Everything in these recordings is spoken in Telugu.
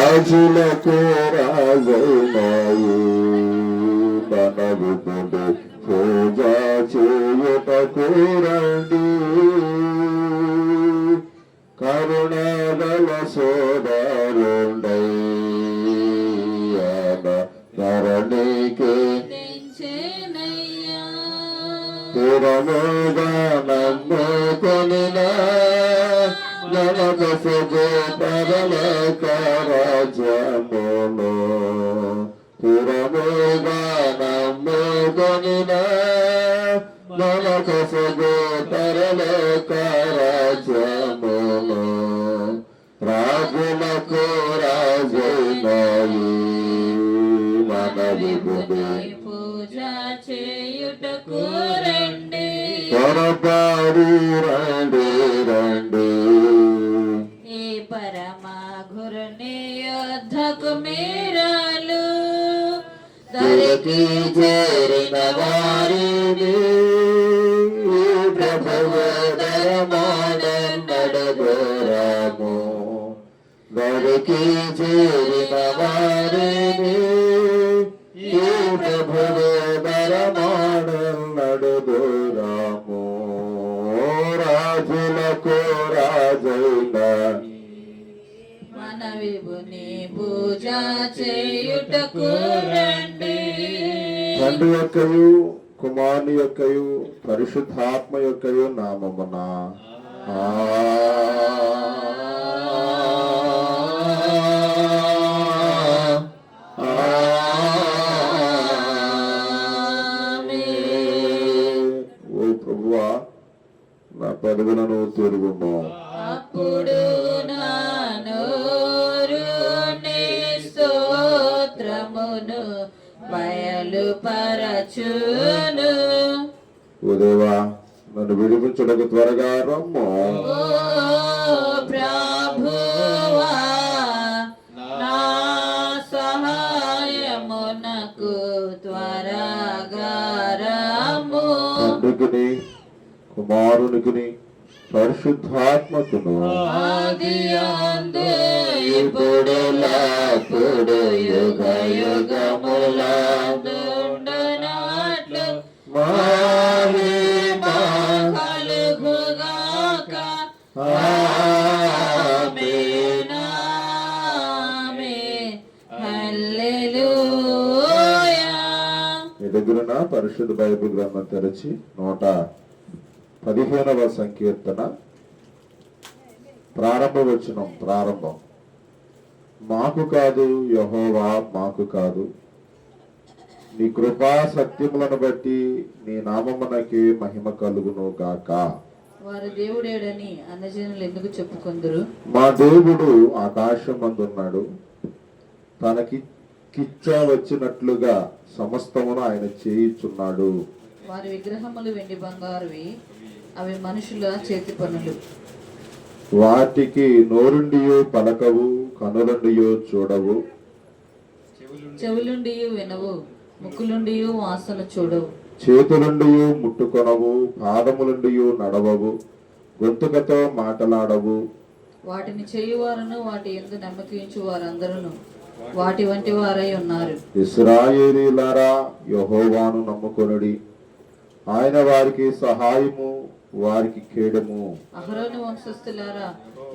రాజులకు రాజైనావు మనవుడు పూజ చేయుటకు రండి కరుణగల సోదరుండై ధరణికి స్థిరముగా నమ్ముకొనిన నరకసుగు పరలోక రాజ్యమును స్థిరముగా నమ్ముకొనిన నరకసుగు పరలోక రాజ్యమును రాజులకు రాజైనాయి మనవిగుడి పూజ చేయుటకు రండి త్వరపడి రండి రండి ఈ పరమ గురుని యోద్ధకు మీరాలు దరికి చేరిన వారిని ప్రభువు ధర్మాడన్నడగోరాము దరికి చేరిన వారిని ఈ ప్రభువు ధర్మాడన్నడగోరాము రాజులకు రాజైన మన విభుని పూజ చేయుటకు రండి తండ్రి యొక్కయు కుమారుని యొక్కయు పరిశుద్ధాత్మ యొక్కయు నామమున ఓ ప్రభువా నా పెదవులను తిరుగుము అప్పుడు నా నోరు నీ స్తోత్రమును బయలుపరచును ఓ దేవా నన్ను విడిపించుటకు త్వరగా రమ్ము ఓ ప్రభువా నా సహాయమునకు త్వరగా రమ్ము తండ్రికిని కుమారునికిని పరిశుద్ధాత్మకును ఆదియందు ఇప్పుడులాప్పుడు యుగ యుగములందుండునట్లు మహిమ కలుగుగాక ఆమేన్ ఆమేన్ హల్లెలూయా. మీ దగ్గరున్న పరిశుద్ధ బైబిల్ గ్రంథం తెరచి 115వ సంకీర్తన ప్రారంభం మాకు కాదు యెహోవా మాకు కాదు నీ కృపా సత్యములను బట్టి నీ నామమునకి మహిమ కలుగును గాక. వారు దేవుడేడని అన్నజనులు ఎందుకు చెప్పుకొందురు? మా దేవుడు ఆకాశమందున్నాడు, తనకి కిచ్చ వచ్చినట్లుగా సమస్తమును ఆయన చేయుచున్నాడు. వారి విగ్రహములు వెండి బంగారువి, అవి మనుషుల చేతి పనులు. వాటికి నోరుండియో పలకవు, కనులుండియో చూడవు, చెవులుండియు వినవు, ముక్కులుండియు వాసన చూడవు, చేతులుండియో ముట్టుకొనవు, పాదములుండియో నడవవు, గొంతుకతో మాటలాడవు. వాటిని చేయువారును వాటి యందు నమ్మకించు వారందరూ వాటి వంటి వారై ఉన్నారు. ఇశ్రాయేలీయులారా, యెహోవాను నమ్ముకొనుడి, ఆయన వారికి సహాయము, వారికి కేడము. అహరోను వంశస్థులారా,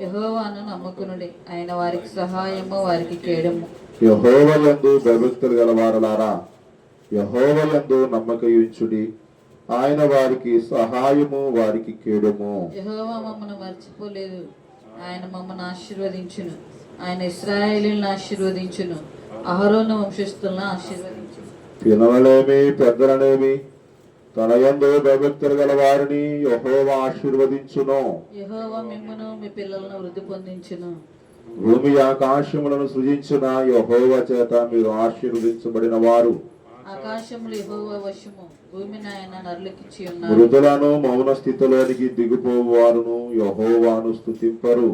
యెహోవాను నమ్ముకొనుడి, ఆయన వారికి సహాయము, వారికి కేడము. యెహోవాయందు భయభక్తులు గలవారలారా, యెహోవాయందు నమ్మకయుంచుడి, ఆయన వారికి సహాయము, వారికి కేడము. యెహోవా మమ్మను మర్చిపోలేదు, ఆయన మమ్మను ఆశీర్వదించును, ఆయన ఇశ్రాయేలీయులను ఆశీర్వదించును, అహరోను వంశస్థులను ఆశీర్వదించును. పిల్లలనేమి పెద్దలనేమి తన యందు భయభక్తులు గల వారిని యెహోవా ఆశీర్వదించును. యెహోవా మిమ్మును మీ పిల్లలను వృద్ధి పొందించును. భూమి ఆకాశములను సృజించిన యెహోవా చేత మీరు ఆశీర్వదించబడిన వారు. ఆకాశములు యెహోవా వశము, భూమిని ఆయన నరులకిచ్చి ఉన్నారు. మృతులను మౌన స్థితిలోనికి దిగిపోవు వారును యెహోవాను స్తుతింపరు.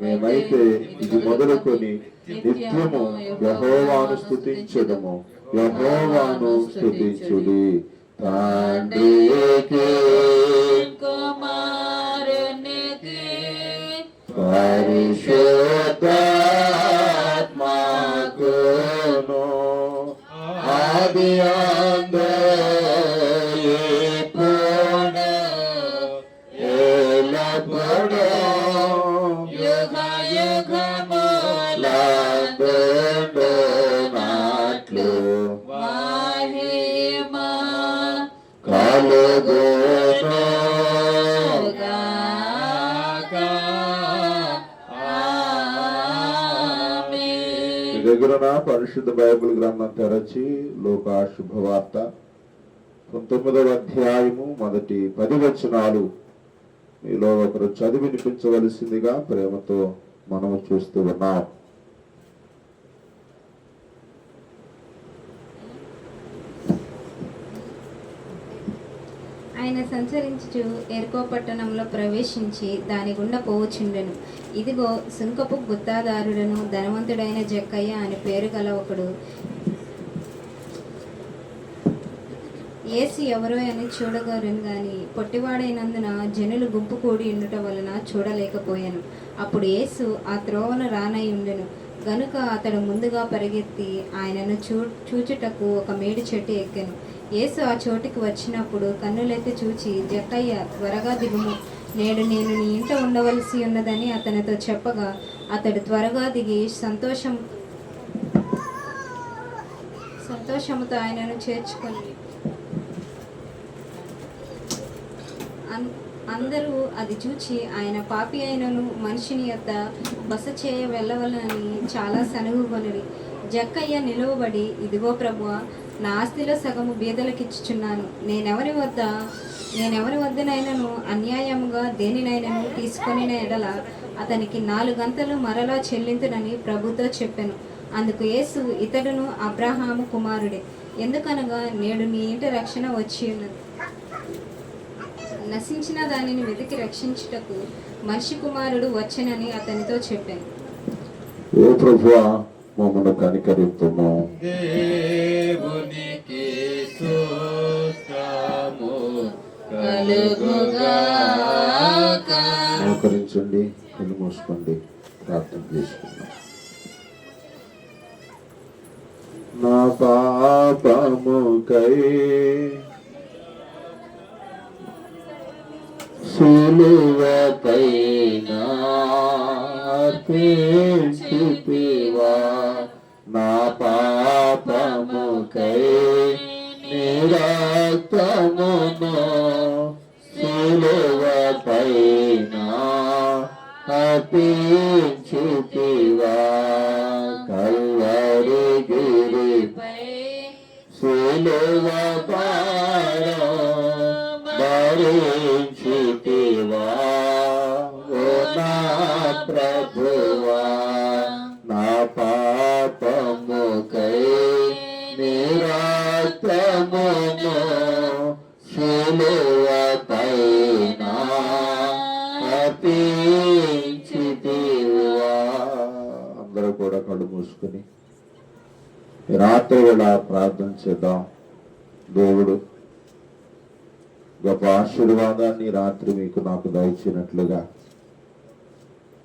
మేమైతే ఇది మొదలుకొని నిత్యము యెహోవాను స్తుతించుదము. యెహోవాను స్తుతించుడి. తండ్రికి కుమారునికి పరిశుద్ధాత్మ సుఖములందునాట్లు మహిమ కలుగును గాక. ఆమేన్. మీ దగ్గర పరిశుద్ధ బైబిల్ గ్రంథం తెరచి లూకా శుభవార్త 19వ అధ్యాయము మొదటి 10 వచనాలు మీలో ఒకరు చదివి వినిపించవలసిందిగా ప్రేమతో మనము చూస్తూ ఉన్నాం. ఆయన సంచరించుచు ఎరుకో పట్టణంలో ప్రవేశించి దాని గుండా పోవుచుండెను. ఇదిగో సుంకపు గుత్తాదారుడను ధనవంతుడైన జక్కయ్య అని పేరు గల ఒకడు యేసు ఎవరో అని చూడగలను గాని పొట్టివాడైనందున జనులు గుంపు కూడి ఉండుట వలన చూడలేకపోయాను. అప్పుడు యేసు ఆ త్రోవను రానై ఉండెను గనుక అతడు ముందుగా పరిగెత్తి ఆయనను చూచుటకు ఒక మేడి చెట్టు ఎక్కెను. యేసు ఆ చోటికి వచ్చినప్పుడు కన్నులెత్తి చూచి, జక్కయ్య, త్వరగా దిగుము, నేడు నేను నీ ఇంట ఉండవలసి ఉన్నదని అతనితో చెప్పగా అతడు త్వరగా దిగి సంతోషముతో ఆయనను చేర్చుకొని అందరూ అది చూచి ఆయన పాపి అయినను మనిషిని యొద్ద బస చేయ వెళ్ళవలనని చాలా సనుగుకొనిరి. జక్కయ్య నిలువబడి, ఇదిగో ప్రభువా, నా ఆస్తిలో సగము బీదలకిచ్చుచున్నాను. నేనెవరి వద్దనైనను అన్యాయముగా దేనినైనను తీసుకొనిన ఎడల అతనికి 4 గంతలు మరలా చెల్లింతునని ప్రభుతో చెప్పెను. అందుకు యేసు, ఇతడును అబ్రహాము కుమారుడే, ఎందుకనగా నేడు నీ ఇంట రక్షణ వచ్చి ఉన్నది. నశించిన దానిని వెతికి రక్షించుటకు మనిషి కుమారుడు వచ్చెనని అతనితో చెప్పాను. ఓ ప్రభువా, మమ్మల్ని కనికరిద్దుము. దేవునికి స్తోత్రము కలుగుగాక. మోకరించండి, కళ్ళు మూసుకోండి, ప్రార్థన చేసుకుందాం. నా పాపముకై సిలువపైన అర్పించితివా, నా పాపముకై నీ రక్తమును సిలువపైన అర్పించితివా, కల్వరి గిరిపై సిలువ భరించితివా, ఓ నా ప్రభువా, నా పాపముకై నీ రక్తమును సిలువపైన అర్పించితివా. అందరూ కూడా కళ్ళు మూసుకుని రాత్రి వేళ ప్రార్థన చేద్దాం. దేవుడు గొప్ప ఆశీర్వాదాన్ని రాత్రి మీకు నాకు దయచినట్లుగా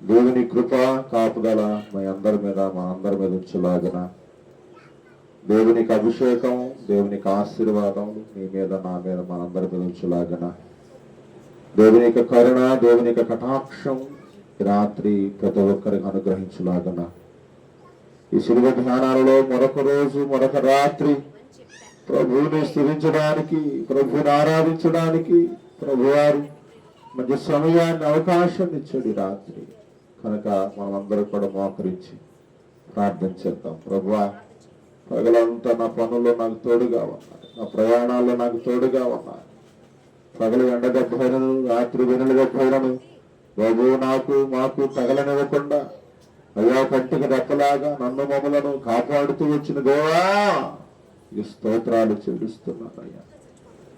దేవుని కృప కాపుదల మా అందరి మీద ఉంచలాగన, దేవునికి అభిషేకం, దేవునికి ఆశీర్వాదం మీ మీద నా మీద మనందరి మీద ఉంచలాగన, దేవుని యొక్క కరుణ, దేవుని యొక్క కటాక్షం రాత్రి ప్రతి ఒక్కరికి అనుగ్రహించలాగన, ఈ శిలువ ధ్యానాలలో మరొక రోజు మరొక రాత్రి ప్రభువుని స్తుతించడానికి, ప్రభువుని ఆరాధించడానికి ప్రభువారు మంచి సమయాన్ని, అవకాశాన్ని ఇచ్చాడు రాత్రి. కనుక మనం అందరూ కూడా మోకరించి ప్రార్థన చేద్దాం. ప్రభువా, పగలంతా నా పనుల్లో నాకు తోడుగా ఉన్నాయి, నా ప్రయాణాల్లో నాకు తోడుగా ఉన్నాయి. పగలు ఎండగబ్బైనను, రాత్రి వెనులుగబ్బైనను బాబు మాకు తగలనివ్వకుండా అయ్యా కంటికి రెప్పలాగా నన్ను మమ్మలను కాపాడుతూ వచ్చిన దేవా ఈ స్తోత్రాలు చెల్లిస్తున్నానయ్యా.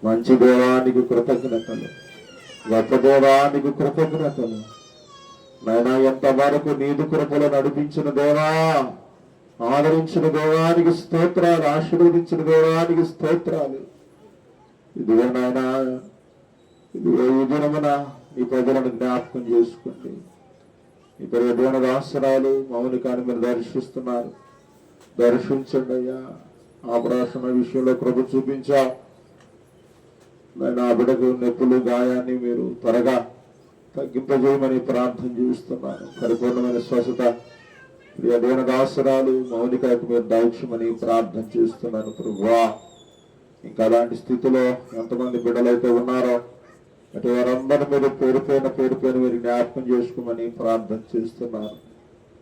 మంచి దేవానికి కృతజ్ఞతలు, గొప్ప దేవానికి కృతజ్ఞతలు. నైనా ఎంతవరకు నీదు కృపలో నడిపించిన దేవా, ఆదరించిన దేవానికి స్తోత్రాలు, ఆశీర్వదించిన దేవానికి స్తోత్రాలు. ఇదిగో నాయనా, ఇదిగో ఈ దినమున నీ ప్రజలను జ్ఞాపకం చేసుకోండి. ఇక్కడ ఎటువంటి అవసరాలు మౌనికాన్ని మీరు దర్శిస్తున్నారు, దర్శించండి అయ్యా. ఆపరేషన్ విషయంలో కృప చూపించావు. నేను ఆ బిడ్డకు నొప్పులు, గాయాన్ని మీరు త్వరగా తగ్గింపజేయమని ప్రార్థన చేస్తున్నాను. పరిపూర్ణమైన స్వస్థత ప్రియ దేవదాసురాలు మౌనికకు మీరు దయచేయమని ప్రార్థన చేస్తున్నాను ప్రభువా. ఇంకా అలాంటి స్థితిలో ఎంతమంది బిడ్డలైతే ఉన్నారో అటు వారందరూ మీరు పేరు పైన మీరు జ్ఞాపకం చేసుకోమని ప్రార్థన చేస్తున్నాను.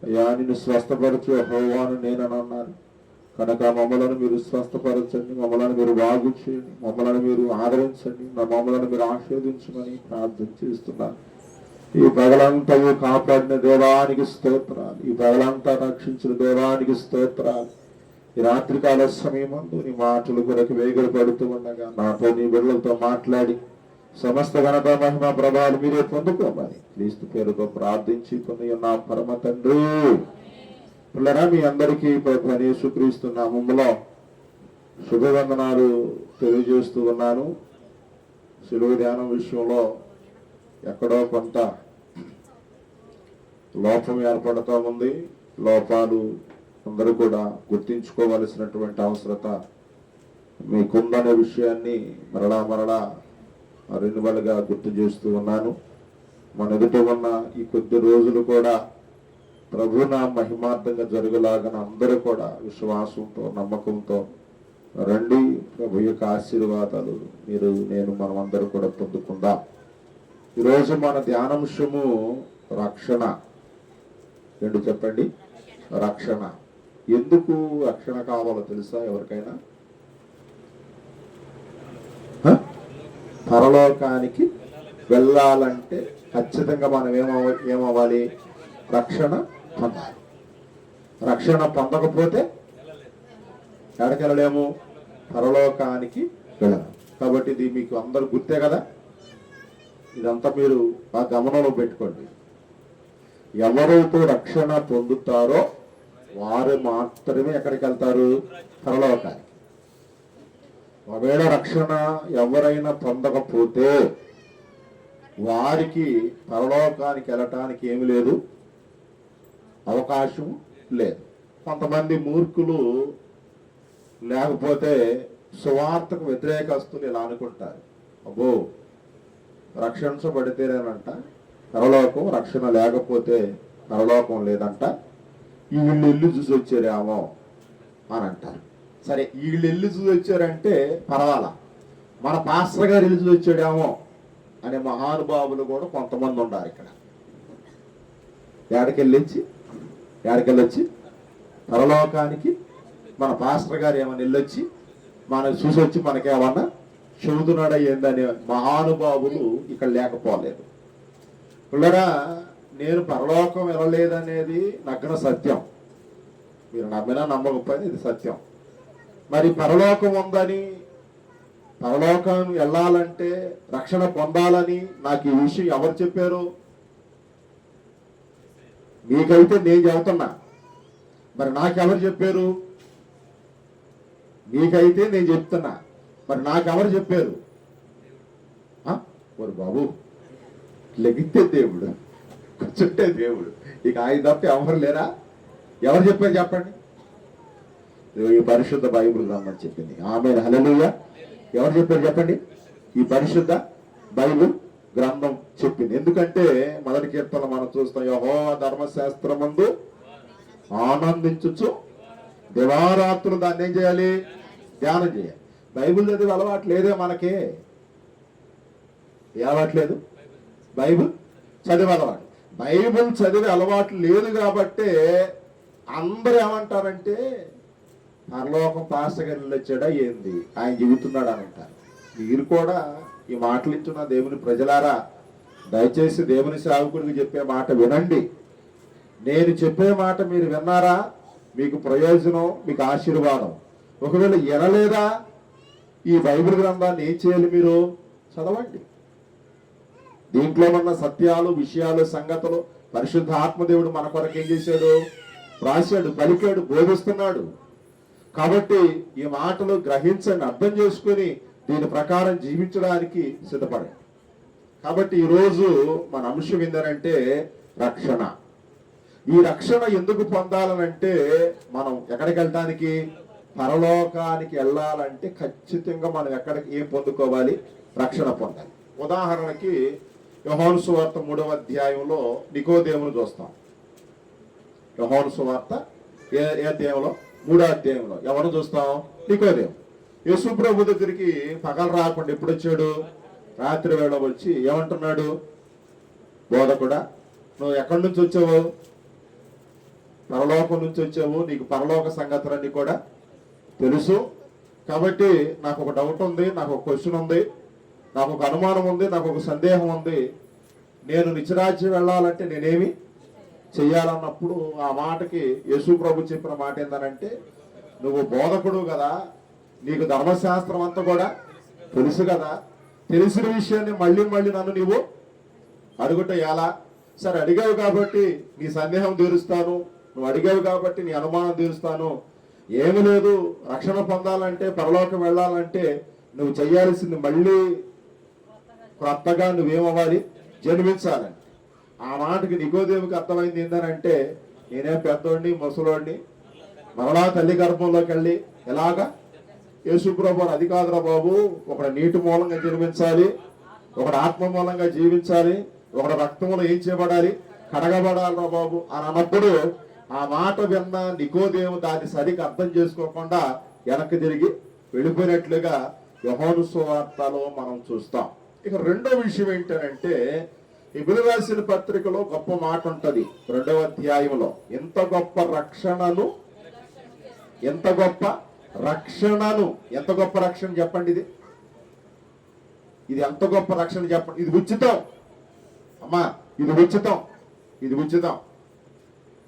అయ్యా నిన్ను స్వస్థపరచు యెహోవాను నేనని అన్నారు కనుక మమ్మలను మీరు స్వస్థపరచండి, మమ్మల్ని మీరు బాగు చేయండి, మమ్మల్ని మీరు ఆదరించండి, మమ్మల్ని మీరు ఆశీర్వదించమని ప్రార్థన చేస్తున్నాను. ఈ పగలంతా కాపాడిన దేవానికి స్తోత్రాలు, ఈ పగలంతా రక్షించిన దేవానికి స్తోత్రాలు. ఈ రాత్రికాల సమయమందు నీ మాటలు కొరకు వేగలు పడుతూ ఉండగా నాతో నీ బిడ్డలతో మాట్లాడి సమస్త ఘనత మహిమ ప్రభావాలు మీరే పొందుకోమని క్రీస్తు పేరుతో ప్రార్థించి పొంది ఉన్నాం పరమ తండ్రి. పిల్లరా మీ అందరికీ యేసుక్రీస్తు నామములో శుభవందనాలు తెలియజేస్తూ ఉన్నాను. శిలువ ధ్యానం విషయంలో ఎక్కడో కొంత లోపం ఏర్పడుతూ ఉంది. లోపాలు అందరూ కూడా గుర్తించుకోవలసినటువంటి అవసరత మీకుందనే విషయాన్ని మరలా రెన్యువల్గా గుర్తు చేస్తూ ఉన్నాను. మన ఎదుట ఉన్న ఈ కొద్ది రోజులు కూడా ప్రభునా మహిమార్థంగా జరుగులాగా అందరూ కూడా విశ్వాసంతో నమ్మకంతో రండి. ప్రభు యొక్క ఆశీర్వాదాలు నేను మనమందరూ కూడా పొందుకుందాం. ఈరోజు మన ధ్యానాంశము రక్షణ. ఏంటి చెప్పండి? రక్షణ. ఎందుకు రక్షణ కావాలో తెలుసా ఎవరికైనా? పరలోకానికి వెళ్ళాలంటే ఖచ్చితంగా మనం ఏమవ్వాలి? రక్షణ పొందాలి. రక్షణ పొందకపోతే ఎక్కడికి వెళ్ళలేము? పరలోకానికి వెళ్ళలేము. కాబట్టి ఇది మీకు అందరు గుర్తే కదా. ఇదంతా మీరు ఆ గమనంలో పెట్టుకోండి. ఎవరైతే రక్షణ పొందుతారో వారు మాత్రమే ఎక్కడికి వెళ్తారు? పరలోకానికి. ఒకవేళ రక్షణ ఎవరైనా పొందకపోతే వారికి పరలోకానికి వెళ్ళటానికి ఏమి లేదు, అవకాశం లేదు. కొంతమంది మూర్ఖులు లేకపోతే సువార్తకు వ్యతిరేకస్తులు ఇలా అనుకుంటారు, అబ్బో రక్షించబడితేనేనంట పరలోకం, రక్షణ లేకపోతే పరలోకం లేదంట, వీళ్ళు ఇల్లు చూసి వచ్చారేమో అని అంటారు. సరే వీళ్ళు ఇల్లు చూసి వచ్చారంటే పర్వాలా, మన పాస్టర్ గారు ఇల్లు చూసి వచ్చాడేమో అనే మహానుభావులు కూడా కొంతమంది ఉన్నారు ఇక్కడ. ఏడకెళ్ళొచ్చి పరలోకానికి మన పాస్టర్ గారు ఏమైనా వెళ్ళొచ్చి మనకు చూసి వచ్చి మనకేమన్నా చెబుతున్నాడా ఏందనే మహానుభావులు ఇక్కడ లేకపోలేదు. పిల్లరా, నేను పరలోకం వెళ్ళలేదనేది నగ్న సత్యం. మీరు నమ్మినా నమ్మకపోయినా ఇది సత్యం. మరి పరలోకం ఉందని, పరలోకం వెళ్ళాలంటే రక్షణ పొందాలని నాకు ఈ విషయం ఎవరు చెప్పారు? మీకైతే నేను చెబుతున్నా, మరి నాకెవరు చెప్పారు? మీకైతే నేను చెప్తున్నా, మరి నాకెవరు చెప్పారు? ఓరు బాబు, లెగితే దేవుడు, కూర్చుంటే దేవుడు, ఇక ఆయన తప్ప ఎవరు లేరా? ఎవరు చెప్పారు చెప్పండి? ఈ పరిశుద్ధ బైబిల్ గ్రంథం చెప్పింది. ఆమేన్, హల్లెలూయా. ఎవరు చెప్పారు చెప్పండి? ఈ పరిశుద్ధ బైబిల్ గ్రంథం చెప్పింది. ఎందుకంటే మొదటి కీర్తన మనం చూస్తాం, యెహోవా ధర్మశాస్త్రమందు ఆనందించుచు దివారాత్రులు దాన్ని ఏం చేయాలి? ధ్యానం చేయాలి. బైబిల్ చదివే అలవాటు లేదే మనకే. ఏ అలవాటు లేదు? బైబిల్ చదివే అలవాటు. బైబిల్ చదివే అలవాటు లేదు కాబట్టే అందరూ ఏమంటారంటే పరలోకం పాస్టర్ గారు వచ్చాడా ఏంది, ఆయన చెబుతున్నాడు అని అంటారు. మీరు కూడా ఈ మాటలు ఇచ్చిన దేవుని ప్రజలారా, దయచేసి దేవుని సేవకుడికి చెప్పే మాట వినండి. నేను చెప్పే మాట మీరు విన్నారా, మీకు ప్రయోజనం, మీకు ఆశీర్వాదం. ఒకవేళ వినలేదా, ఈ బైబిల్ గ్రంథాన్ని ఏం చేయాలి? మీరు చదవండి. దీంట్లో ఉన్న సత్యాలు, విషయాలు, సంగతులు పరిశుద్ధ ఆత్మదేవుడు మన కొరకు ఏం చేశాడు? రాశాడు, పలికాడు, బోధిస్తున్నాడు. కాబట్టి ఈ మాటలు గ్రహించండి, అర్థం చేసుకుని దీని ప్రకారం జీవించడానికి సిద్ధపడండి. కాబట్టి ఈరోజు మన అంశం ఏంటంటే రక్షణ. ఈ రక్షణ ఎందుకు పొందాలనంటే మనం ఎక్కడికి వెళ్ళటానికి? పరలోకానికి వెళ్ళాలంటే ఖచ్చితంగా మనం ఏం పొందుకోవాలి? రక్షణ పొందాలి. ఉదాహరణకి యోహాను సువార్త 3వ అధ్యాయంలో నికోదేమును చూస్తాం. యోహాను సువార్త ఏ అధ్యాయంలో? 3వ అధ్యాయంలో ఎవరు చూస్తాం? నికోదేము. యేసు ప్రభు దగ్గరికి పగలు రాకుండా ఎప్పుడు వచ్చాడు? రాత్రి వేళ వచ్చి ఏమంటున్నాడు? బోధకుడా, నువ్వు ఎక్కడి నుంచి వచ్చావు? పరలోకం నుంచి వచ్చావు, నీకు పరలోక సంగతులన్నీ కూడా తెలుసు. కాబట్టి నాకు ఒక డౌట్ ఉంది, నాకు ఒక క్వశ్చన్ ఉంది, నాకు ఒక అనుమానం ఉంది, నాకు ఒక సందేహం ఉంది. నేను నిత్యరాజ్యం వెళ్ళాలంటే నేనేమి చెయ్యాలన్నప్పుడు ఆ మాటకి యేసు ప్రభు చెప్పిన మాట ఏంటనంటే, నువ్వు బోధకుడు కదా, నీకు ధర్మశాస్త్రం అంతా కూడా తెలుసు కదా, తెలిసిన విషయాన్ని మళ్ళీ మళ్ళీ నన్ను నీవు అడుగుట ఎలా? సరే, అడిగావు కాబట్టి నీ సందేహం తీరుస్తాను, నువ్వు అడిగావు కాబట్టి నీ అనుమానం తీరుస్తాను. ఏమి లేదు, రక్షణ పొందాలంటే, పరలోకం వెళ్ళాలంటే నువ్వు చేయాల్సింది మళ్ళీ కొత్తగా నువ్వేమవ్వాలి? జన్మించాలని. ఆ మాటకి నికోదేముకి అర్థమైంది ఏంటనంటే, నేనే పెద్దోడిని, ముసలోడిని, మరలా తల్లి గర్భంలోకి వెళ్ళి ఎలాగా? యేసుప్రభు అది కాదురా బాబు, ఒకడు నీటి మూలంగా జన్మించాలి, ఒకడు ఆత్మ మూలంగా జీవించాలి, ఒకడు రక్తంలో ఏం చేయబడాలి? కడగబడాలిరా బాబు అని అన్నప్పుడు ఆ మాట విన్న నికోదేము దాన్ని సరిగ్గా అర్థం చేసుకోకుండా వెనక్కి తిరిగి వెళ్ళిపోయినట్లుగా యోహాను సువార్తలో మనం చూస్తాం. ఇక రెండో విషయం ఏంటంటే, హెబ్రీ రాసిన పత్రికలో గొప్ప మాట ఉంటది 2వ అధ్యాయంలో. ఎంత గొప్ప రక్షణను, ఎంత గొప్ప రక్షణను, ఎంత గొప్ప రక్షణ చెప్పండి. ఇది ఎంత గొప్ప రక్షణ చెప్పండి. ఇది ఉచితం అమ్మా, ఇది ఉచితం, ఇది ఉచితం.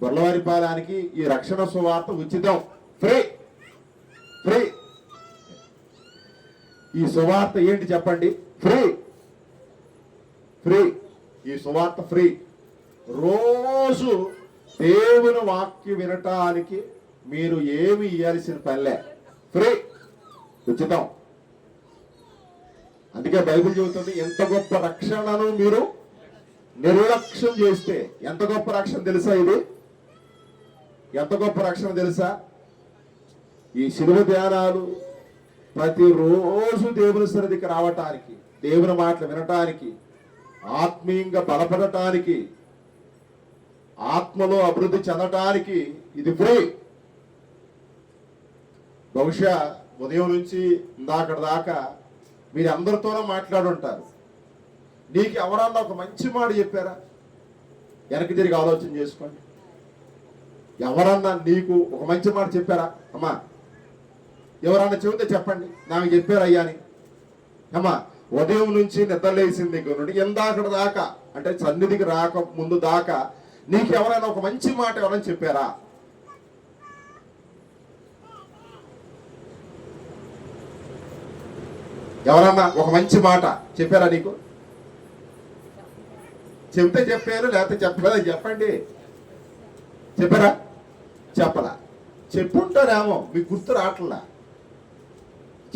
గొల్లవారిపాలెనికి ఈ రక్షణ సువార్త ఉచితం, ఫ్రీ ఫ్రీ. ఈ సువార్త ఏంటి చెప్పండి? Free free. ఈ సువార్త ఫ్రీ. రోజు దేవుని వాక్యం వినటానికి మీరు ఏమి ఇయ్యాల్సిన పనిలే, ఫ్రీ, ఉచితం. అందుకే బైబిల్ చెబుతుంది, ఎంత గొప్ప రక్షణను మీరు నిర్లక్ష్యం చేస్తే. ఎంత గొప్ప రక్షణ తెలుసా ఇది? ఎంత గొప్ప రక్షణ తెలుసా? ఈ శిలువ ధ్యానాలు ప్రతిరోజు దేవుని సన్నిధికి రావటానికి, దేవుని మాటలు వినటానికి, ఆత్మీయంగా బలపడటానికి, ఆత్మలో అభివృద్ధి చెందటానికి ఇది ఫ్రీ. బహుశా ఉదయం నుంచి ఇందాక దాకా మీరు అందరితోనూ మాట్లాడుంటారు. నీకు ఎవరన్నా ఒక మంచి మాట చెప్పారా? వెనక్కి తిరిగి ఆలోచన చేసుకోండి. ఎవరన్నా నీకు ఒక మంచి మాట చెప్పారా? అమ్మా, ఎవరన్నా చెబితే చెప్పండి, నాకు చెప్పారు అయ్యా అని. అమ్మా, ఉదయం నుంచి నిద్రలేసిన దగ్గర నుండి ఎందాకడ దాకా, అంటే సన్నిధికి రాక ముందు దాకా నీకు ఎవరైనా ఒక మంచి మాట ఎవరైనా చెప్పారా? ఎవరన్నా ఒక మంచి మాట చెప్పారా నీకు? చెప్తే చెప్పారు, లేకపోతే చెప్పలేదా? చెప్పండి. చెప్పారా? చెప్పలా. చెప్పుంటారేమో, మీకు గుర్తు రావట్లా.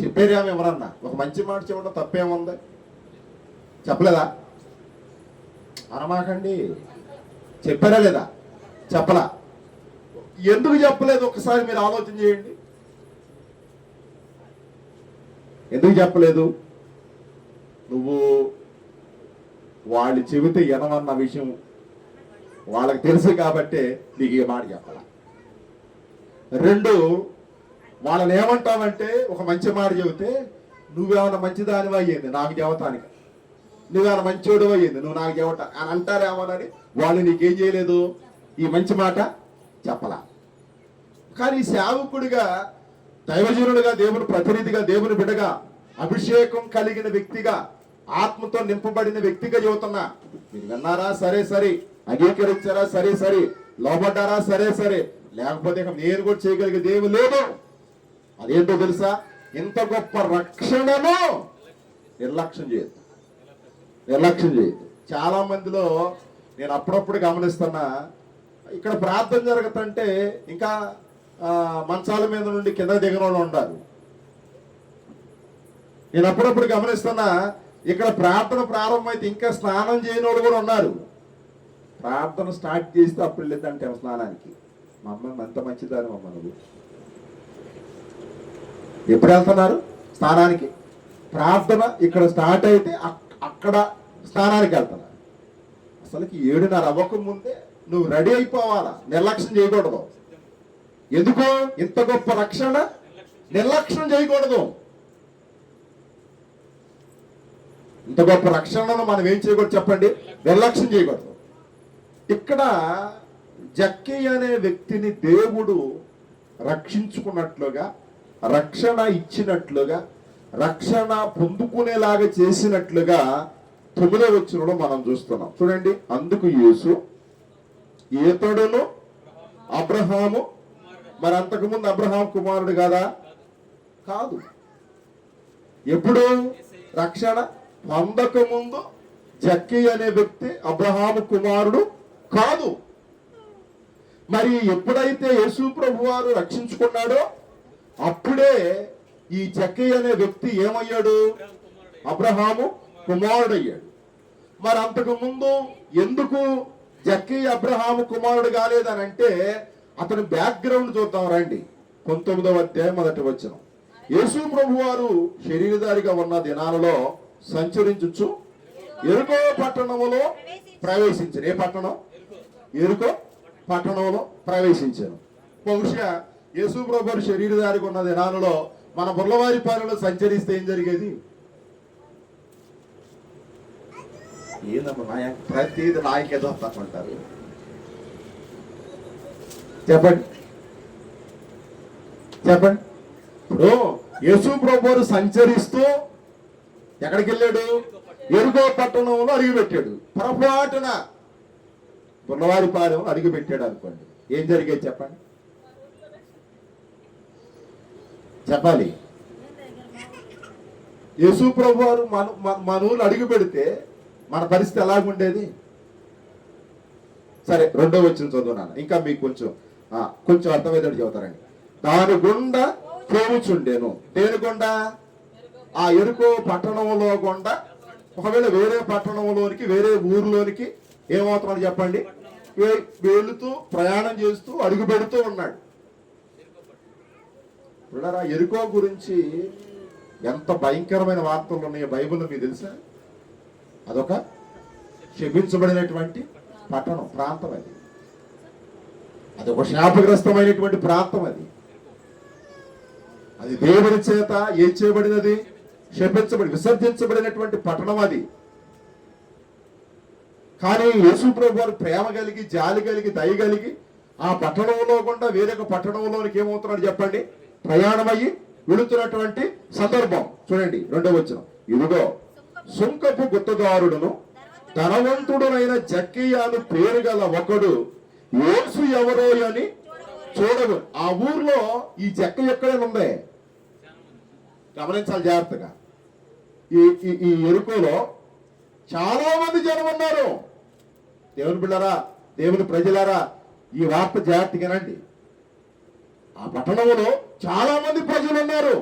చెప్పారేమో ఎవరన్నా ఒక మంచి మాట చెప్పడం తప్పేముంది? చెప్పలేదా? అనమాకండి. చెప్పారా లేదా? చెప్పలా. ఎందుకు చెప్పలేదు ఒకసారి మీరు ఆలోచన చేయండి. ఎందుకు చెప్పలేదు? నువ్వు వాళ్ళు చెబితే ఎనవన్న విషయం వాళ్ళకి తెలుసు కాబట్టి నీకు ఈ మాట చెప్పాల. రెండు, వాళ్ళని ఏమంటావంటే ఒక మంచి మాట చెబితే నువ్వేమన్నా మంచిదానివి అయ్యింది నాకు చెబుతానికి, నువ్వేమన్నా మంచోడు అయ్యింది నువ్వు నాకు చెబుతా అని అంటారేమోనని వాళ్ళు నీకేం చేయలేదు, ఈ మంచి మాట చెప్పలా. కానీ సేవకుడిగా, దైవజనుడిగా, దేవుని ప్రతినిధిగా, దేవుని బిడ్డగా, అభిషేకం కలిగిన వ్యక్తిగా, ఆత్మతో నింపబడిన వ్యక్తిగా చెబుతున్నా. మీరు విన్నారా? సరే సరే. అంగీకరించారా? సరే సరే. లోబడ్డారా? సరే సరే. లేకపోతే నేను కూడా చేయగలిగేది ఏమి లేదు. అదేంటో తెలుసా? ఇంత గొప్ప రక్షణను నిర్లక్ష్యం చేయదు, నిర్లక్ష్యం చేయదు. చాలా మందిలో నేను అప్పుడప్పుడు గమనిస్తున్నా, ఇక్కడ ప్రార్థన జరుగుతుంటే ఇంకా మంచాల మీద నుండి కింద దిగిన వాళ్ళు ఉండాలి. నేను అప్పుడప్పుడు గమనిస్తున్నా, ఇక్కడ ప్రార్థన ప్రారంభమైతే ఇంకా స్నానం చేయని వాళ్ళు కూడా ఉన్నారు. ప్రార్థన స్టార్ట్ చేస్తే అప్పుడు వెళ్ళిందంటే స్నానానికి. మా అమ్మ అంత మంచిదాని అమ్మ, నువ్వు ఎప్పుడు వెళ్తున్నారు స్నానానికి? ప్రార్థన ఇక్కడ స్టార్ట్ అయితే అక్కడ స్నానానికి వెళ్తున్నారు. అసలుకి 7:30 అవ్వకముందే నువ్వు రెడీ అయిపోవాలా, నిర్లక్ష్యం చేయకూడదు. ఎందుకు ఇంత గొప్ప రక్షణ నిర్లక్ష్యం చేయకూడదు. ఇంత గొప్ప రక్షణను మనం ఏం చేయకూడదు చెప్పండి, నిర్లక్ష్యం చేయకూడదు. ఇక్కడ జక్కయ్య అనే వ్యక్తిని దేవుడు రక్షించుకున్నట్లుగా, రక్షణ ఇచ్చినట్లుగా, రక్షణ పొందుకునేలాగా చేసినట్లుగా 9వ వచనంలో మనం చూస్తున్నాం. చూడండి, అందుకు యేసు ఈతడును అబ్రహాము, మరి అంతకుముందు అబ్రహాం కుమారుడు కదా? కాదు. ఎప్పుడు రక్షణ పొందక ముందు జక్కయ్య అనే వ్యక్తి అబ్రహాము కుమారుడు కాదు. మరి ఎప్పుడైతే యేసు ప్రభు వారు రక్షించుకున్నాడో అప్పుడే ఈ జక్కయ్య అనే వ్యక్తి ఏమయ్యాడు? అబ్రహాము కుమారుడు అయ్యాడు. మరి అంతకు ముందు ఎందుకు జక్కయ్య అబ్రహాము కుమారుడు కాలేదనంటే అతని బ్యాక్గ్రౌండ్ చూద్దాం రండి. 19వ అధ్యాయం 1వ వచనం. యేసు ప్రభు వారు శరీరధారిగా ఉన్న దినాలలో సంచరించుచు ఎరుకో పట్టణములో ప్రవేశించారు. ఏ పట్టణం? ఎరుకో పట్టణంలో ప్రవేశించారు. బహుశా యేసు ప్రభు వారు శరీరధారిగా ఉన్న దినాలలో మన బుర్లవారిపాలెంలో సంచరిస్తే ఏం జరిగేది? ఏందమ్మా నాయక, ప్రతిది నాయకేదో తప్పంటారు. చెప్పండి చెప్పండి. ఇప్పుడు యేసు ప్రభువు సంచరిస్తూ ఎక్కడికి వెళ్ళాడు? ఎరుకో పట్టణంలో అడుగుపెట్టాడు. పొరపాటున బుర్లవారిపాలెంలో అడుగుపెట్టాడు అనుకోండి, ఏం జరిగేది చెప్పండి? చెప్పాలి. యేసు ప్రభు వారు మన ఊరు అడుగు పెడితే మన పరిస్థితి ఎలాగుండేది? సరే, 2వ వచనం చదువునాను, ఇంకా మీకు కొంచెం అర్థమయ్యేటట్టు చెబుతారండి. దాని గుండా పోవుచుండేను. దేని గుండా? ఆ ఎరుకో పట్టణంలో గుండా. ఒకవేళ వేరే పట్టణంలోనికి, వేరే ఊర్లోనికి ఏమవుతున్నాడు చెప్పండి? వెళుతూ, ప్రయాణం చేస్తూ, అడుగు పెడుతూ ఉన్నాడు. చూడరా, ఎరుకో గురించి ఎంత భయంకరమైన వార్తలు ఉన్నాయో బైబిల్లో మీకు తెలుసా? అదొక శపించబడినటువంటి పట్టణం, ప్రాంతం. అది ఒక శాపగ్రస్తమైనటువంటి ప్రాంతం. అది దేవుని చేత ఏం చేయబడినది? శపించబడి, విసర్జించబడినటువంటి పట్టణం అది. కానీ యేసు ప్రభు వారు ప్రేమ కలిగి, జాలి కలిగి, దయ కలిగి ఆ పట్టణంలో గుండా వేరొక పట్టణంలోనికి ఏమవుతున్నాడు చెప్పండి? ప్రయాణమయ్యి వెళుతున్నటువంటి సందర్భం. చూడండి, 2వ వచనం. ఇదిగో సుంకపు గుత్తదారుడును ధనవంతుడునైన జక్కయ్యను పేరు గల ఒకడు యేసు ఎవరో అని చూడదు. ఆ ఊర్లో ఈ జక్కయ్య ఎక్కడే ఉంది, గమనించాలి జాగ్రత్తగా. ఈ ఎరుకోలో చాలా మంది జనం ఉన్నారు. దేవుని బిడ్డలారా, దేవుని ప్రజలారా, ఈ వార్త జాగ్రత్తగానండి. ఆ పట్టణంలో చాలా మంది ప్రజలు ఉన్నారు.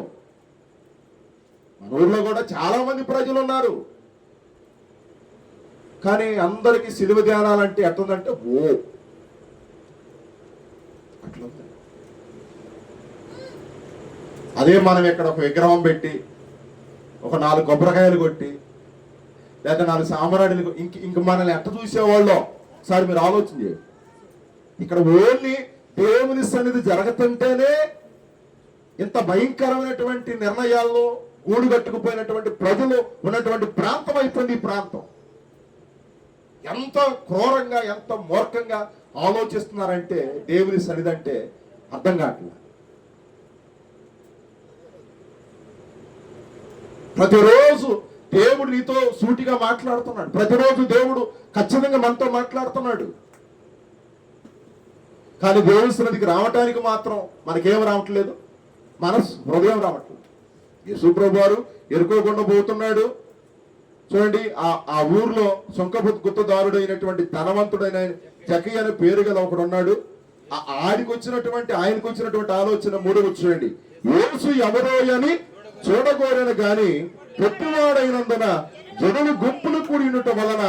మన ఊర్లో కూడా చాలా మంది ప్రజలు ఉన్నారు. కానీ అందరికీ సిలువ ధ్యానాలంటే ఎట్లుందంటే అట్లుంది. అదే మనం ఇక్కడ ఒక విగ్రహం పెట్టి, ఒక 4 కొబ్బరికాయలు కొట్టి, లేదా 4 సామరాడిలు, ఇంక మనల్ని ఎట్ట చూసేవాళ్ళో ఒకసారి మీరు ఆలోచన చేయండి. ఇక్కడ ఓన్లీ దేవుని సన్నిధి జరగతుంటేనే ఇంత భయంకరమైనటువంటి నిర్ణయాల్లో గూడు కట్టుకుపోయినటువంటి ప్రజలు ఉన్నటువంటి ప్రాంతం అయిపోయింది ఈ ప్రాంతం. ఎంత క్రూరంగా, ఎంత మూర్ఖంగా ఆలోచిస్తున్నారంటే దేవుని సన్నిధి అంటే అర్థం కావట్లేదు. ప్రతిరోజు దేవుడు నీతో సూటిగా మాట్లాడుతున్నాడు. ప్రతిరోజు దేవుడు ఖచ్చితంగా మనతో మాట్లాడుతున్నాడు. కానీ దేవుని సన్నిధికి రావటానికి మాత్రం మనకేం రావట్లేదు? మనసు, హృదయం రావట్లేదు. యేసు ప్రభు వారు ఎరుకోకుండా పోతున్నాడు. చూడండి, ఆ ఊర్లో సుంకపు గుత్తదారుడు అయినటువంటి ధనవంతుడైన జక్కయ్య అనే పేరు గల ఒకడు ఉన్నాడు. ఆయనకు వచ్చినటువంటి ఆలోచన 3వ చూడండి. యేసు ఎవరో అని చూడగోరను గాని పొట్టివాడైనందున జనులు గుంపులు కూడి ఉండటం వలన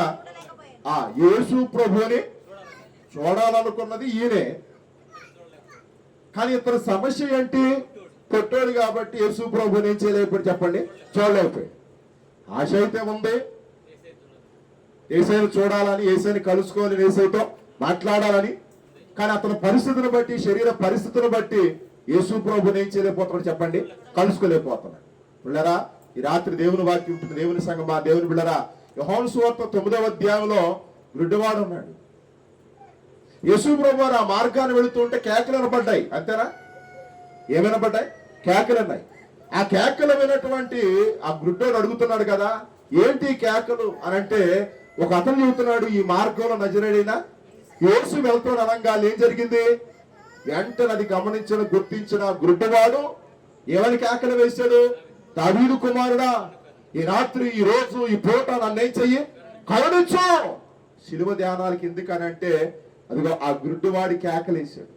ఆ యేసు ప్రభుని చూడాలనుకున్నది ఈయనే. కానీ ఇతని సమస్య ఏంటి? పొట్టోడు కాబట్టి యేసు ప్రభుని ఏం చేయలేకపోయి చెప్పండి, చూడలేకపోయి. ఆశ అయితే ఉంది, యేసయ్యను చూడాలని, యేసయ్యని కలుసుకోవాలని, యేసయ్యతో మాట్లాడాలని. కానీ అతని పరిస్థితిని బట్టి, శరీర పరిస్థితిని బట్టి యేసు ప్రభుని ఏం చేయలేకపోతున్నాడు చెప్పండి? కలుసుకోలేకపోతున్నాడు. బిళ్ళరా, ఈ రాత్రి దేవుని వాక్యం ఉంటుంది, దేవుని సంఘం, మా దేవుని బిళ్ళరా, యోహాను సువార్త 9వ అధ్యాయంలో గుడ్డివాడు ఉన్నాడు. యేసు ప్రభు వారు ఆ మార్గాన్ని వెళుతూ ఉంటే కేకలు వినపడ్డాయి. అంతేనా? ఏమైనా పడ్డాయి? కేకలు ఉన్నాయి. ఆ కేకలు వినటువంటి ఆ గుడ్డోడు అడుగుతున్నాడు కదా, ఏంటి కేకలు అని అంటే, ఒక అతను చెబుతున్నాడు, ఈ మార్గంలో నజరేడైన యేసు వెళ్తున్నాడు అనగానే ఏం జరిగింది? వెంటనే అది గమనించిన, గుర్తించిన గుడ్డవాడు ఏమని కేకలు వేశాడు? దావీదు కుమారుడా, ఈ రాత్రి, ఈ రోజు, ఈ పూట నన్నేం చెయ్యి, కరుణించు. శిలువ ధ్యానాలకి ఎందుకనంటే అదిగో ఆ గుడ్డివాడి కేకలేశాడు.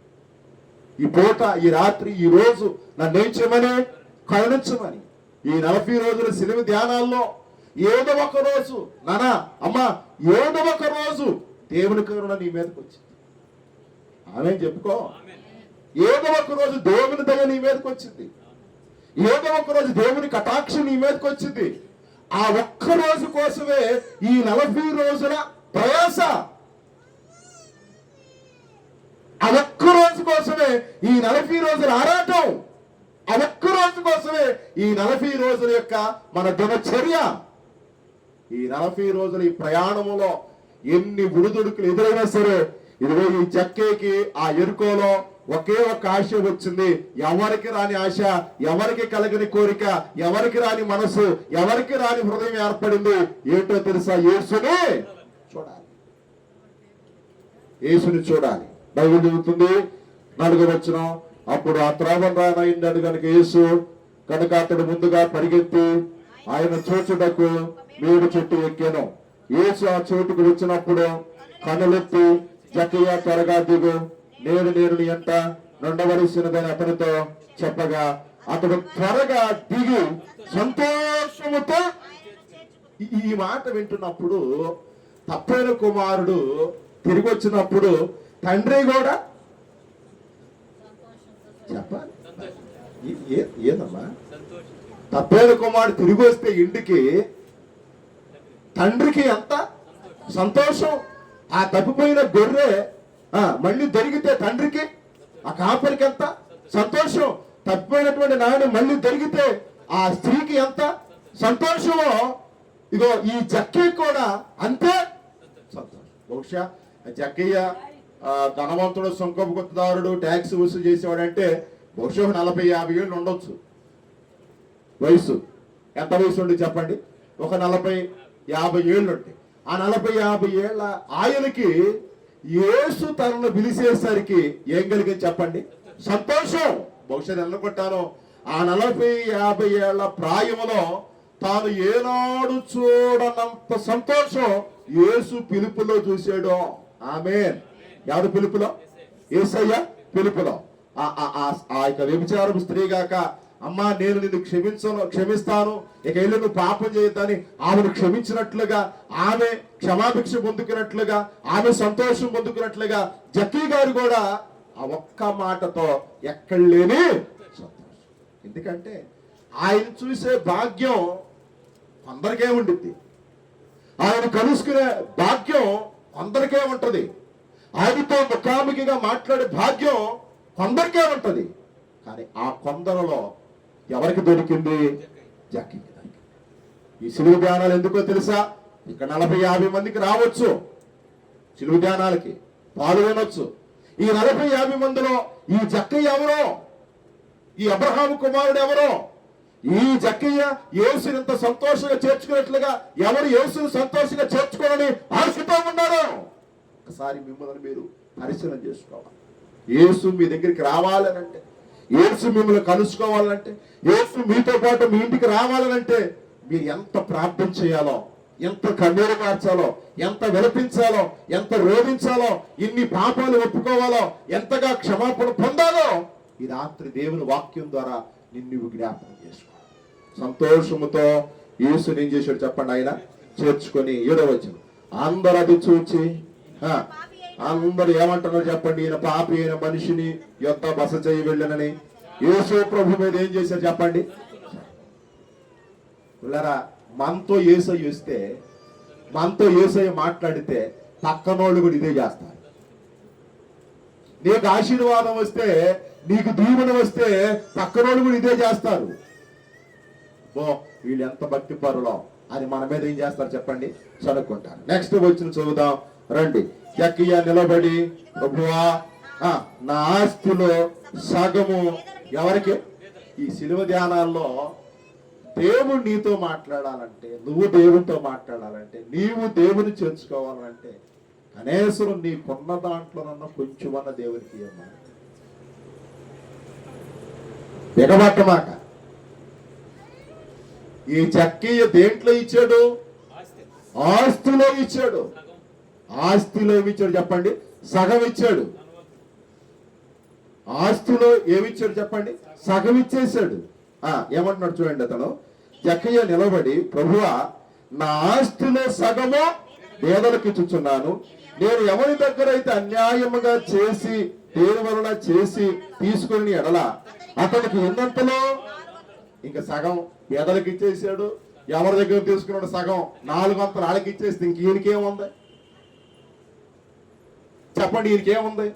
ఈ పూట, ఈ రాత్రి, ఈ రోజు నన్నేం చేయమని, కరుణించమని. ఈ 40 రోజుల శిలువ ధ్యానాల్లో ఏదో ఒక రోజు, నానా అమ్మా, ఏదో ఒక రోజు దేవుని కరుణ నీ మీదకి వచ్చింది. ఆమె చెప్పుకో. ఏదో ఒక రోజు దేవుని దయ నీ మీదకి వచ్చింది. ఏదో ఒక రోజు దేవుని కటాక్షం నీ మీదకి వచ్చింది. ఆ ఒక్క రోజు కోసమే ఈ 40 రోజుల ప్రయాస. ఆ ఒక్క రోజు కోసమే ఈ 40 రోజుల ఆరాటం. ఆ ఒక్క రోజు కోసమే ఈ 40 రోజుల యొక్క మన దినచర్య. ఈ 40 రోజుల ఈ ప్రయాణములో ఎన్ని ఉడుదుడుకులు ఎదురైనా సరే, ఇదిగో ఈ జక్కేకి ఆ ఎరుకోలో ఒకే ఒక ఆశ వచ్చింది. ఎవరికి రాని ఆశ, ఎవరికి కలగని కోరిక, ఎవరికి రాని మనసు, ఎవరికి రాని హృదయం ఏర్పడింది. ఏంటో తెలుసా? యేసుని చూడాలి. యేసుని చూడాలి. బైబిల్ చెబుతుంది 4వ వచనం, అప్పుడు ఆ త్రోవను రానయ్యాడు కనుక యేసు కనుక అతడు ముందుగా పరిగెత్తి ఆయన చూచుటకు మేడు చెట్టు ఎక్కాను. యేసు ఆ చోటుకు వచ్చినప్పుడు కన్నులెత్తి, జక్కయ్య త్వరగా దిగు, నేను నీ ఎంట నుండవలసినదని అతనితో చెప్పగా అతడు త్వరగా దిగి సంతోషముతో. ఈ మాట వింటున్నప్పుడు తప్పైన కుమారుడు తిరిగి వచ్చినప్పుడు తండ్రి కూడా చెప్పాలి. ఏదమ్మా? తప్పైన కుమారుడు తిరిగి వస్తే ఇంటికి తండ్రికి ఎంత సంతోషం. ఆ తప్పిపోయిన గొర్రె మళ్ళీ దొరికితే తండ్రికి, ఆ కాపరికి ఎంత సంతోషం. తప్పిపోయినటువంటి నాయన మళ్ళీ దొరికితే ఆ స్త్రీకి ఎంత సంతోషమో, ఇగో ఈ జక్కయ్య కూడా అంతే సంతోషం. బహుశా జక్కయ్య ధనవంతుడు, సుంకపు గుత్తదారుడు, ట్యాక్స్ వసూలు చేసేవాడు అంటే బహుశా 40-50 ఏళ్ళు ఉండొచ్చు వయసు. ఎంత వయసు ఉండి చెప్పండి? ఒక 40-50 ఏళ్ళు ఉంటాయి. ఆ 40-50 ఏళ్ళ ఆయనకి యేసు తనను పిలిచేసరికి ఏం కలిగింది చెప్పండి? సంతోషం. బహుశా అనుకుంటాను ఆ 40-50 ఏళ్ల ప్రాయములో తాను ఏనాడు చూడనంత సంతోషం యేసు పిలుపులో చూశాడు. ఆమేన్. ఎవరు పిలుపులో? యేసయ్య పిలుపులో. ఆ యొక్క వ్యభిచారపు స్త్రీ గాక, అమ్మా నేను నిన్ను క్షమిస్తాను, ఇక వెళ్ళి నువ్వు పాపం చేయొద్దని ఆమెను క్షమించినట్లుగా, ఆమె క్షమాభిక్ష పొందుకున్నట్లుగా, ఆమె సంతోషం పొందుకున్నట్లుగా జక్కీ గారు కూడా ఆ ఒక్క మాటతో ఎక్కడ లేని సంతోషం. ఎందుకంటే ఆయన చూసే భాగ్యం కొందరికే ఉండిద్ది. ఆయన కలుసుకునే భాగ్యం కొందరికే ఉంటది. ఆయనతో ముఖాముఖిగా మాట్లాడే భాగ్యం కొందరికే ఉంటది. కానీ ఆ కొందరిలో ఎవరికి దొరికింది? జక్కీకి దొరికింది. ఈ సిలువ ధ్యానాలు ఎందుకో తెలుసా? ఇక్కడ 40-50 మందికి రావచ్చు, సిలువ ధ్యానాలకి పాల్గొనొచ్చు. ఈ 40-50 మందిలో ఈ జక్కయ్య ఎవరో? ఈ అబ్రహాము కుమారుడు ఎవరో? ఈ జక్కయ్య యేసుని ఇంత సంతోషంగా చేర్చుకున్నట్లుగా ఎవరు యేసుని సంతోషంగా చేర్చుకోవాలని ఆశతో ఉన్నారో ఒకసారి మిమ్మల్ని మీరు పరిశీలన చేసుకోవాలి. యేసు మీ దగ్గరికి రావాలనంటే, యేసు మిమ్మల్ని కలుసుకోవాలంటే, యేసు మీతో పాటు మీ ఇంటికి రావాలనంటే మీరు ఎంత ప్రార్థన చేయాలో, ఎంత కన్నీరు మార్చాలో, ఎంత విలపించాలో, ఎంత రోధించాలో, ఇన్ని పాపాలు ఒప్పుకోవాలో, ఎంతగా క్షమాపణ పొందాలో ఈ రాత్రి దేవుని వాక్యం ద్వారా నిన్ను జ్ఞాపకం చేసుకోవాలి. సంతోషముతో యేసు ఏం చేశాడు చెప్పండి? ఆయన చేర్చుకొని 7వ వచనం, అందరూ అది చూచి అందరు ఏమంటున్నారు చెప్పండి? ఈయన పాపి అయిన మనిషిని ఎంత బస చేయి వెళ్ళనని యేసు ప్రభు మీద ఏం చేశారు చెప్పండి? పిల్లరా, మనతో యేసు వస్తే మనతో యేసయ్య మాట్లాడితే పక్కనోళ్ళు కూడా ఇదే చేస్తారు. నీకు ఆశీర్వాదం వస్తే, నీకు దీవెన వస్తే పక్కనోళ్ళు కూడా ఇదే చేస్తారు. ఓ వీళ్ళు ఎంత భక్తి పరులో అని మన మీద ఏం చేస్తారు చెప్పండి, చదువుకుంటారు. నెక్స్ట్ వచ్చిన చదువుదాం రండి. జక్కయ్య నిలబడి, ప్రభువా నా ఆస్తిలో సగము ఎవరికి? ఈ శిలువ ధ్యానాల్లో దేవుడు నీతో మాట్లాడాలంటే, నువ్వు దేవునితో మాట్లాడాలంటే, నీవు దేవుని చేర్చుకోవాలంటే కనీసం నీకున్న దాంట్లోనన్నా కొంచెమన్న దేవునికి ఇవ్వమా. దిగబట్టమాక. ఈ జక్కయ్య దేంట్లో ఇచ్చాడు? ఆస్తిలో ఇచ్చాడు. ఆస్తిలో ఏమిచ్చాడు చెప్పండి? సగం ఇచ్చాడు. ఆస్తిలో ఏమిచ్చాడు చెప్పండి? సగం ఇచ్చేసాడు. ఏమంటున్నాడు చూడండి. అతను జక్కయ్య నిలబడి, ప్రభువా నా ఆస్తిలో సగము పేదలకు ఇచ్చుచున్నాను. నేను ఎవరి దగ్గర అయితే అన్యాయముగా చేసి, దేని వలన చేసి తీసుకుని ఎడల అతనికి ఎన్నంతలో ఇంకా సగం పేదలకు ఇచ్చేసాడు. ఎవరి దగ్గర తీసుకున్నాడు సగం 400 వాళ్ళకి ఇచ్చేస్తే ఇంక ఈయనకేముంది చెప్పండి? ఈయనకేముంది?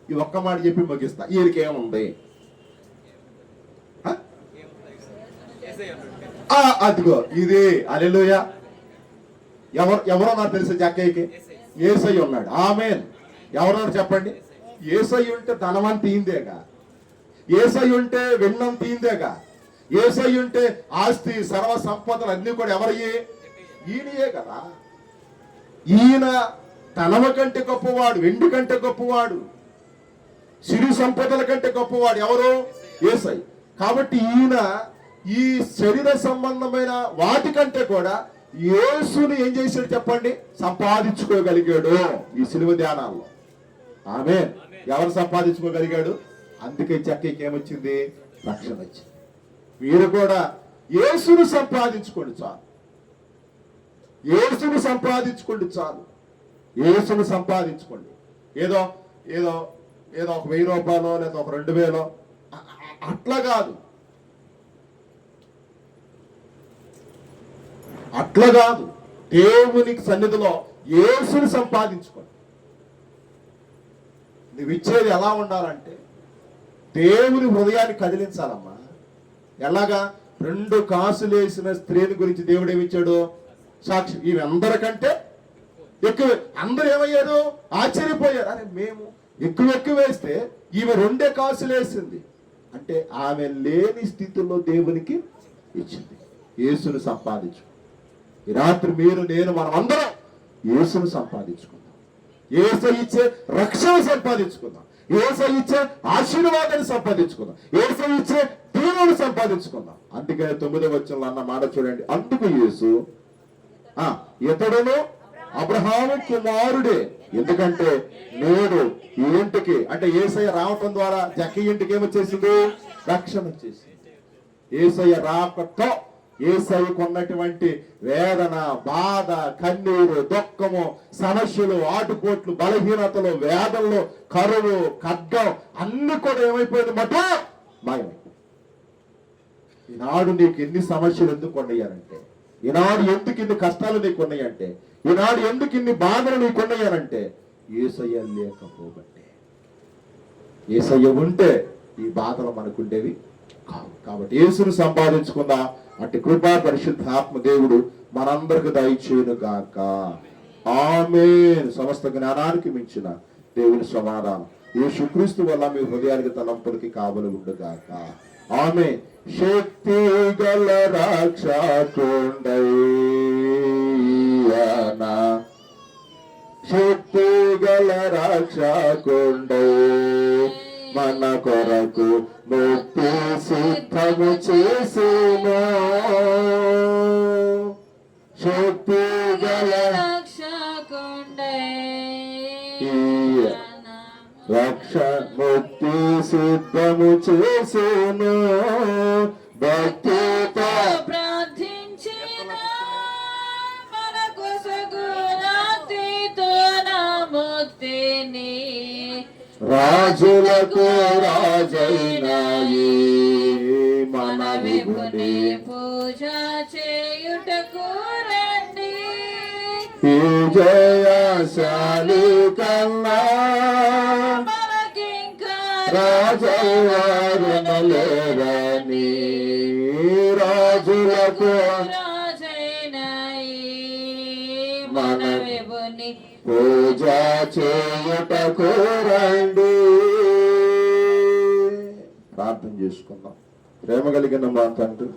ఈ ఒక్క మాట చెప్పి ముగిస్తా. ఈయనకేముంది? అదిగో ఇది హల్లెలూయా. ఎవరో నాకు తెలిసే జక్కయ్యకి యేసయ్య ఉన్నాడు. ఆమేన్. ఎవరో చెప్పండి. యేసయ్య ఉంటే ధనవంత తీయిందేగా, యేసయ్య ఉంటే వెన్నం తీయిందేగా, యేసయ్య ఉంటే ఆస్తి సర్వ సంపదలు అన్ని కూడా ఎవరయ్యే? ఈయనయే కదా. ఈయన ధనము కంటే గొప్పవాడు, వెండి కంటే గొప్పవాడు, సిరి సంపదల కంటే గొప్పవాడు ఎవరు? యేసయ్య. కాబట్టి ఈయన ఈ శరీర సంబంధమైన వాటికంటే కూడా యేసుని ఏం చేశాడు చెప్పండి? సంపాదించుకోగలిగాడు ఈ శిలువ ధ్యానాల్లో. ఆమేన్. ఎవరు సంపాదించుకోగలిగాడు? అందుకే జక్కయ్యకి ఏమొచ్చింది? రక్షణ వచ్చింది. మీరు కూడా యేసును సంపాదించుకోండి చాలు. యేసును సంపాదించుకోండి చాలు. యేసును సంపాదించుకోండి. ఏదో ఏదో ఏదో ఒక 1000 రూపాయలు లేదా ఒక 2000 అట్లా కాదు, అట్లా కాదు. దేవునికి సన్నిధిలో యేసుని సంపాదించుకోండి. నువ్వు ఇచ్చేది ఎలా ఉండాలంటే దేవుని హృదయాన్ని కదిలించాలమ్మా. ఎలాగా? 2 కాసులు వేసిన స్త్రీని గురించి దేవుడు ఏమిచ్చాడు? సాక్షి. ఇవి అందరికంటే ఎక్కువ. అందరూ ఏమయ్యారు? ఆశ్చర్యపోయారు. అరే మేము ఎక్కువ వేస్తే ఈమె 2 కాసులు వేసింది అంటే ఆమె లేని స్థితిలో దేవునికి ఇచ్చింది. యేసును సంపాదించు. ఈ రాత్రి మీరు, నేను, మనం అందరం యేసును సంపాదించుకుందాం. యేసయ్య ఇచ్చే రక్షణ సంపాదించుకుందాం. యేసయ్య ఇచ్చే ఆశీర్వాదాన్ని సంపాదించుకుందాం. యేసయ్య ఇచ్చే దీవెనను సంపాదించుకుందాం. అందుకే 9వ వచనంలో అన్న మాట చూడండి. అందుకు యేసు ఇతడును అబ్రహాము కుమారుడే, ఎందుకంటే నేడు ఈ ఇంటికి, అంటే యేసయ్య రావటం ద్వారా జక్కయ్య ఇంటికి ఏమొచ్చేసింది? రక్షణ వచ్చేసింది. యేసయ్య రాకతో యేసయ్యకు ఉన్నటువంటి వేదన, బాధ, కన్నీరు, దుఃఖము, సమస్యలు, ఆటుపోట్లు, బలహీనతలు, వేదనలు, కరువు, ఖడ్గం అన్ని కూడా ఏమైపోయింది? మాట మాయమైపోయింది. ఈనాడు నీకు ఎన్ని సమస్యలు ఎందుకు ఉన్నాయంటే, ఈనాడు ఎందుకు ఇన్ని కష్టాలు నీకు ఉన్నాయంటే, ఈనాడు ఎందుకు ఇన్ని బాధలు నీకు ఉన్నాయనంటే యేసయ్య లేకపోబట్టే. యేసయ్య ఉంటే ఈ బాధలు మనకుండేవి కావు. కాబట్టి యేసును సంపాదించుకుందాం. అట్టి కృపా పరిశుద్ధాత్మ దేవుడు మనందరికి దయచేయును గాక. ఆమేన్. సమస్త జ్ఞానానికి మించిన దేవుని సమాధానం యేసుక్రీస్తు వల్ల మీ హృదయానికి తలంపులకి కావలి ఉండుగాక. ఆమేన్. శక్తి గల రక్షకుండైనా, శక్తి గల రక్షకుండై మన కొరకు ముక్తి సిద్ధము చేసేను. శక్తి గల రక్ష ముక్తి సిద్ధము చేసేను. భక్తితో ప్రార్థించిన మనకు సగుణాతితో నా ముక్తిని, రాజులకు రాజైన మన విభుని పూజ చేయుటకు రండి. విజయశాలి కన్నా మనకింకా రాజవారును లేరని రాజులకు రాజైన ఈ మన విభుని పూజ చేయుటకు రండి. ప్రార్థన చేసుకుందాం. ప్రేమ కలిగిన మా తండ్రి,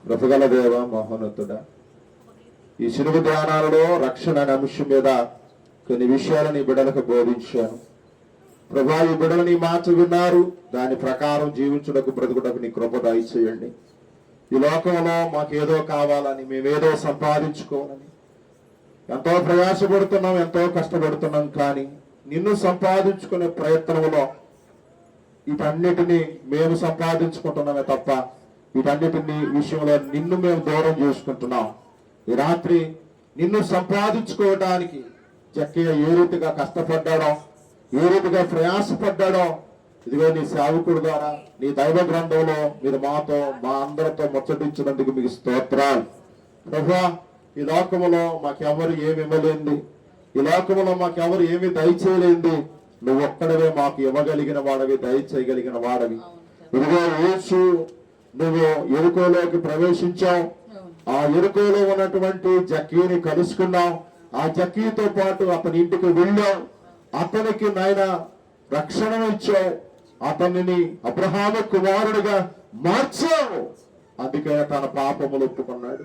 కృపగల దేవ, మహోన్నతుడా, ఈ సిలువ ధ్యానాలలో రక్షణ అనే అంశం మీద కొన్ని విషయాలను ఈ బిడ్డలకు బోధించాను. ప్రభా, ఈ బిడ్డలు నీ మాట విన్నారు, దాని ప్రకారం జీవించుటకు బ్రతుకుటకు నీ కృప దయచేయండి. ఈ లోకంలో మాకేదో కావాలని, మేమేదో సంపాదించుకోవాలని ఎంతో ప్రయాసపడుతున్నాం, ఎంతో కష్టపడుతున్నాం. కానీ నిన్ను సంపాదించుకునే ప్రయత్నంలో వీటన్నిటినీ మేము సంపాదించుకుంటున్నామే తప్ప వీటన్నిటిని విషయంలో నిన్ను మేము దూరం చేసుకుంటున్నాం. ఈ రాత్రి నిన్ను సంపాదించుకోవడానికి జక్కయ్య ఏ రీతిగా కష్టపడ్డాడో, ఏ రీతిగా ప్రయాసపడ్డాడో, ఇదిగో నీ సేవకుడు ద్వారా నీ దైవ గ్రంథంలో మీరు మాతో, మా అందరితో ముచ్చటించినందుకు మీకు స్తోత్రాలు. ప్రభువా, ఈ లోకములో మాకెవరు ఏమి ఇవ్వలేంది, ఈ లోకములో మాకెవరు ఏమి దయచేయలేంది, నువ్వు ఒక్కడవే మాకు ఇవ్వగలిగిన వాడవి, దయచేయగలిగిన వాడవి. ఇదిగో యేసు, నువ్వు ఎరుకోలోకి ప్రవేశించావు. ఆ ఎరుకోలో ఉన్నటువంటి జక్కీని కలుసుకున్నావు. ఆ జక్కీతో పాటు అతని ఇంటికి వెళ్ళావు. అతనికి నాయన రక్షణ ఇచ్చావు. అతనిని అబ్రహాము కుమారుడిగా మార్చావు. అందుకనే తన పాపములు ఒప్పుకున్నాడు,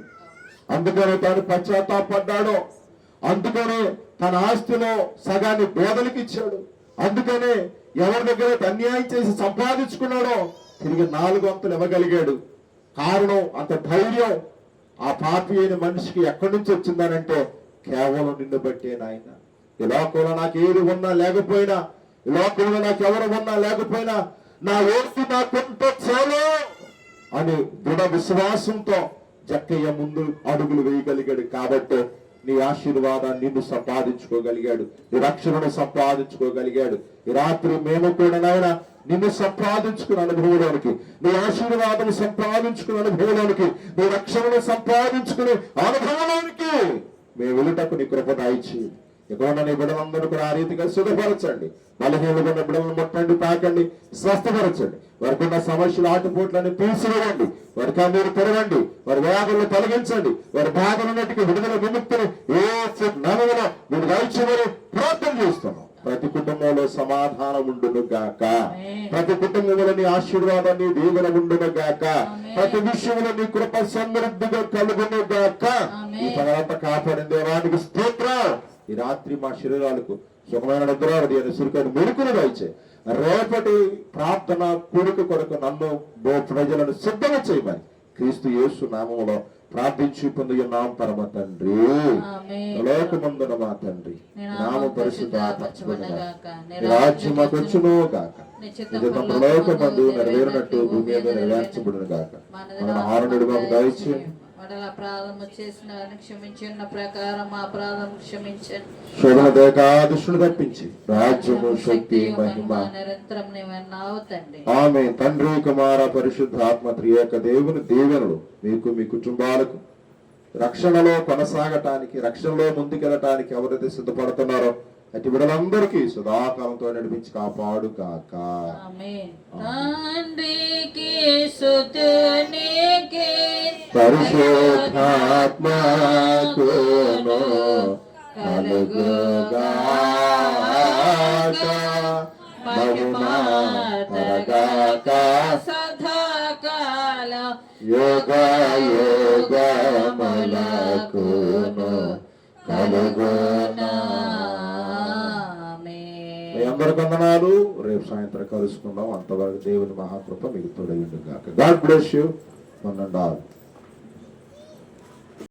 అందుకనే తాను పశ్చాత్తాపడ్డాడు, అందుకనే తన ఆస్తిలో సగాన్ని పేదలకు ఇచ్చాడు, అందుకనే ఎవరి దగ్గర అన్యాయం చేసి సంపాదించుకున్నాడో తిరిగి 4 వంతులు ఇవ్వగలిగాడు. కారణం, అంత ధైర్యం ఆ పాపి అయిన మనిషికి ఎక్కడి నుంచి వచ్చిందనంటే కేవలం నిన్ను బట్టే నాయన. ఈ లోకంలో నాకు ఏది ఉన్నా లేకపోయినా, ఈ లోకంలో నాకు ఎవరు ఉన్నా లేకపోయినా, నా ఓర్పు నాకుంత చాలు అని దృఢ విశ్వాసంతో జక్కయ్య ముందు అడుగులు వేయగలిగాడు. కాబట్టి నీ ఆశీర్వాదాన్ని నిన్ను సంపాదించుకోగలిగాడు, నీ రక్షణను సంపాదించుకోగలిగాడు. ఈ రాత్రి మేము కూడా నాయన నిన్ను సంపాదించుకున్న అనుభవంలోనికి, నీ ఆశీర్వాదం సంపాదించుకున్న అనుభవంలోనికి, నీ రక్షణను సంపాదించుకునే అనుభవంలోనికి మేము వెళ్ళటకు నీ కృప దయచేయండి. ఇక్కడ నీ బిడ్డలందరూ కూడా ఆ రీతిగా శుభపరచండి. బలహీనగా ఉన్న బిడ్డలను ముట్టండి, తాకండి, స్వస్థపరచండి. వారికి ఉన్న సమస్యలు, ఆటుపోట్లను తీసివేయండి. వారి కన్నీరు తెరవండి, వారి వ్యాధులను తొలగించండి. వారి బాధలన్నిటికీ విడుదల విముక్తిని యేసు నామములో మీరు దయచేయమని ప్రార్థన చేస్తున్నాం. ప్రతి కుటుంబంలో సమాధానం ఉండును గాక, ప్రతి కుటుంబంలో నీ ఆశీర్వాదాన్ని దీవెన ఉండును గాక, ప్రతి విషయంలో నీ కృప సమృద్ధిగా కలుగును గాక. ఈ పగలంతా కాపాడిన దేవానికి స్తోత్రం. ఈ రాత్రి మా శరీరాలకు సుఖమైన నిద్రావధి అనే సురికైన మెరుకును దయచే. రేపటి ప్రార్థన కూడిక కొరకు నన్ను ప్రజలను సిద్ధంగా చేయమని క్రీస్తు యేసు నామములో ప్రార్థించి పొందున్నాం పరమ తండ్రి. లోకమందున మా తండ్రి, నామ పరిశుద్ధపరచబడునుగాక, రాజ్యం మాకు వచ్చును గాక, లోకమందు నెరవేరినట్టు భూమి మీద నెరవేర్చబడును గాక. మన ఆరునుడు మాకు దయచేయండి. అపరాధము చేసిన క్షమించిన ప్రకారం అపరాధము క్షమించండి. శోధన దేకాదుష్టును తప్పించి రాజ్యము, శక్తి, మహిమ నిరంతరం నీవన్నావు తండ్రి. ఆమేన్. తండ్రి, కుమార, పరిశుద్ధాత్మ త్రియేక దేవుని దీవెనలు మీకు, మీ కుటుంబాలకు రక్షణలో కొనసాగటానికి, రక్షణలో ముందుకెళ్ళటానికి ఎవరైతే సిద్ధపడుతున్నారో అటు బిడ్డలందరికీ సదాకాలంతో నడిపించి కాపాడు కాక. తండ్రికి సుతునికి పరిశుద్ధాత్మకును కలుగుగాక, మహిమా తరగాక, సదాకాల యోగ యోగములకును కలుగునా. మీ అందరికి వందనాలు. రేపు సాయంత్రం కలుసుకుందాం. అంతవరకు దేవుని మహాకృప మీకు తోడైండు గాక. God bless you.